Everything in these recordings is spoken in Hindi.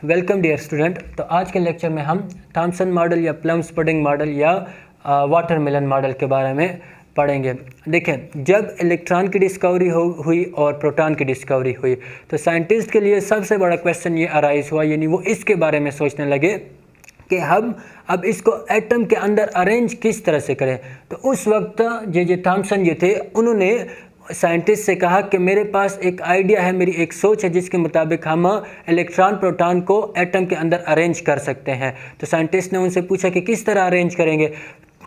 Welcome dear student. तो आज के लेक्चर में हम थॉमसन मॉडल या प्लम्स पुडिंग मॉडल या वाटरमेलन मॉडल के बारे में पढ़ेंगे। देखें, जब इलेक्ट्रॉन की डिस्कवरी हुई और प्रोटॉन की डिस्कवरी हुई तो साइंटिस्ट के लिए सबसे बड़ा क्वेश्चन ये अराइज हुआ, यानी वो इसके बारे में सोचने लगे कि हम अब इसको एटम के अंदर अरेंज किस तरह से करें। तो उस वक्त जे थॉमसन जो थे उन्होंने साइंटिस्ट से कहा कि मेरे पास एक आइडिया है, मेरी एक सोच है जिसके मुताबिक हम इलेक्ट्रॉन प्रोटॉन को एटम के अंदर अरेंज कर सकते हैं। तो साइंटिस्ट ने उनसे पूछा कि किस तरह अरेंज करेंगे।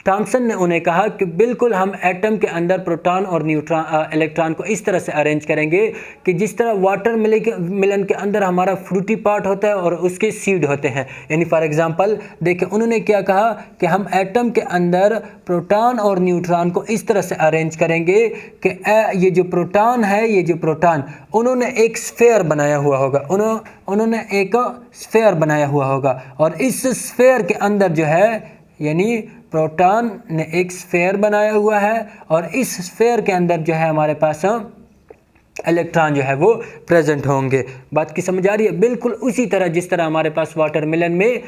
थॉमसन ने उन्हें कहा कि बिल्कुल हम एटम के अंदर प्रोटॉन और न्यूट्रॉन इलेक्ट्रॉन को इस तरह से अरेंज करेंगे कि जिस तरह वाटर मिलन के अंदर हमारा फ्रूटी पार्ट होता है और उसके सीड होते हैं। यानी फॉर एग्जांपल देखें, उन्होंने क्या कहा कि हम एटम के अंदर प्रोटॉन और न्यूट्रॉन को इस तरह से अरेंज करेंगे कि ये जो प्रोटॉन है, ये जो प्रोटॉन उन्होंने एक स्फेयर बनाया हुआ होगा, उन्होंने एक स्फेयर बनाया हुआ होगा और इस स्फेयर के अंदर जो है, यानी प्रोटॉन ने एक स्फेयर बनाया हुआ है और इस स्फेयर के अंदर जो है हमारे पास इलेक्ट्रॉन जो है वो प्रेजेंट होंगे। बात की समझ आ रही है? बिल्कुल उसी तरह जिस तरह हमारे पास वाटरमेलन में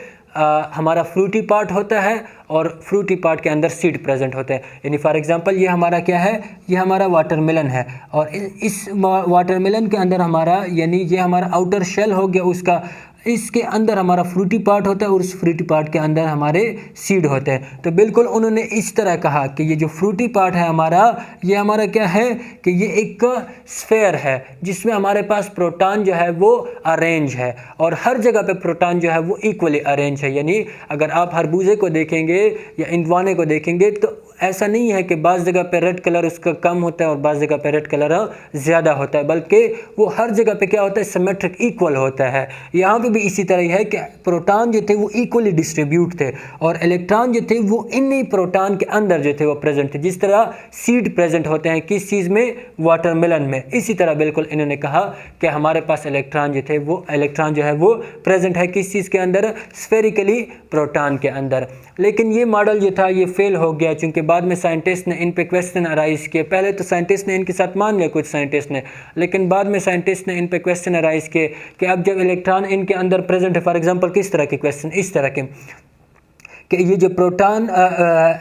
हमारा फ्रूटी पार्ट होता है और फ्रूटी पार्ट के अंदर सीड प्रेजेंट होते हैं। यानी फॉर एग्जांपल ये हमारा क्या है, ये हमारा वाटरमेलन है और इस वाटरमेलन के अंदर हमारा, यानी ये हमारा आउटर शेल हो गया उसका, इसके अंदर हमारा फ्रूटी पार्ट होता है और उस फ्रूटी पार्ट के अंदर हमारे सीड होते हैं। तो बिल्कुल उन्होंने इस तरह कहा कि ये जो फ्रूटी पार्ट है हमारा, ये हमारा क्या है कि ये एक स्फेयर है जिसमें हमारे पास प्रोटॉन जो है वो अरेंज है और हर जगह पे प्रोटॉन जो है वो इक्वली अरेंज है। यानी अगर आप खरबूजे को देखेंगे या इंडवाने को देखेंगे तो ऐसा नहीं है कि बाज़ जगह पे रेड कलर उसका कम होता है और बाज़ जगह पे रेड कलर ज़्यादा होता है, बल्कि वो हर जगह पे क्या होता है, सिमेट्रिक इक्वल होता है। यहाँ पे भी इसी तरह ही है कि प्रोटॉन जो थे वो इक्वली डिस्ट्रीब्यूट थे और इलेक्ट्रॉन जो थे वो इन्हीं प्रोटॉन के अंदर जो थे वो प्रेजेंट थे। जिस तरह सीड प्रेजेंट होते हैं किस चीज़ में, वाटरमेलन में, इसी तरह बिल्कुल इन्होंने कहा कि हमारे पास इलेक्ट्रॉन जो थे वो इलेक्ट्रॉन जो है वो प्रेजेंट है किस चीज़ के अंदर, स्फेरिकली प्रोटॉन के अंदर। लेकिन ये मॉडल जो था ये फेल हो गया, चूँकि बाद में साइंटिस्ट ने इन पे क्वेश्चन अराइज किए। पहले तो साइंटिस्ट ने इनके साथ मान लिया कुछ साइंटिस्ट ने, लेकिन बाद में साइंटिस्ट ने इन पे क्वेश्चन अराइज किए कि अब जब इलेक्ट्रॉन इनके अंदर प्रेजेंट है, फॉर एग्जांपल किस तरह के क्वेश्चन, इस तरह के कि ये जो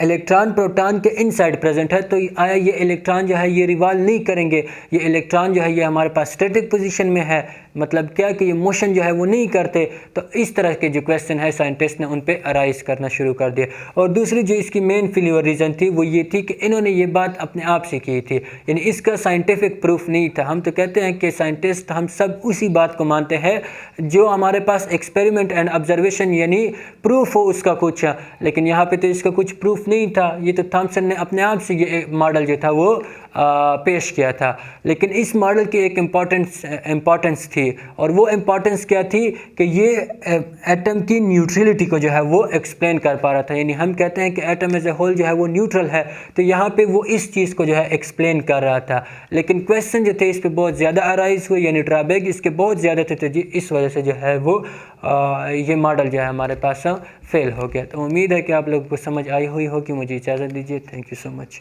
इलेक्ट्रॉन प्रोटॉन के इनसाइड प्रेजेंट है, तो आया ये इलेक्ट्रॉन जो है ये रिवॉल्व नहीं करेंगे, ये इलेक्ट्रॉन जो है ये हमारे पास स्टैटिक पोजीशन में है, मतलब क्या कि ये मोशन जो है वो नहीं करते। तो इस तरह के जो क्वेश्चन है साइंटिस्ट ने उन पे अराइज करना शुरू कर दिया। और दूसरी जो इसकी मेन फेल्योर रीज़न थी वो ये थी कि इन्होंने ये बात अपने आप से की थी, यानी इसका साइंटिफिक प्रूफ नहीं था। हम तो कहते हैं कि साइंटिस्ट हम सब उसी बात को मानते हैं जो हमारे पास एक्सपेरिमेंट एंड ऑब्जर्वेशन यानी प्रूफ हो उसका कुछ, लेकिन यहाँ पे तो इसका कुछ प्रूफ नहीं था। ये तो थॉमसन ने अपने आप से ये मॉडल जो था वो पेश किया था। लेकिन इस मॉडल की एक इम्पॉर्टेंस थी और वो इम्पॉर्टेंस क्या थी कि ये एटम की न्यूट्रलिटी को जो है वो एक्सप्लेन कर पा रहा था। यानी हम कहते हैं कि एटम एज ए होल जो है वो न्यूट्रल है, तो यहाँ पे वो इस चीज़ को जो है एक्सप्लेन कर रहा था। लेकिन क्वेश्चन जो थे इस पर बहुत ज़्यादा अराइज हुए, यानी ड्रॉबैक इसके बहुत ज़्यादा थे, तो इस वजह से जो है वो ये मॉडल जो है हमारे पास फेल हो गया। तो उम्मीद है कि आप लोगों को समझ आई हुई हो कि मुझे इजाज़त दीजिए। Thank you so much.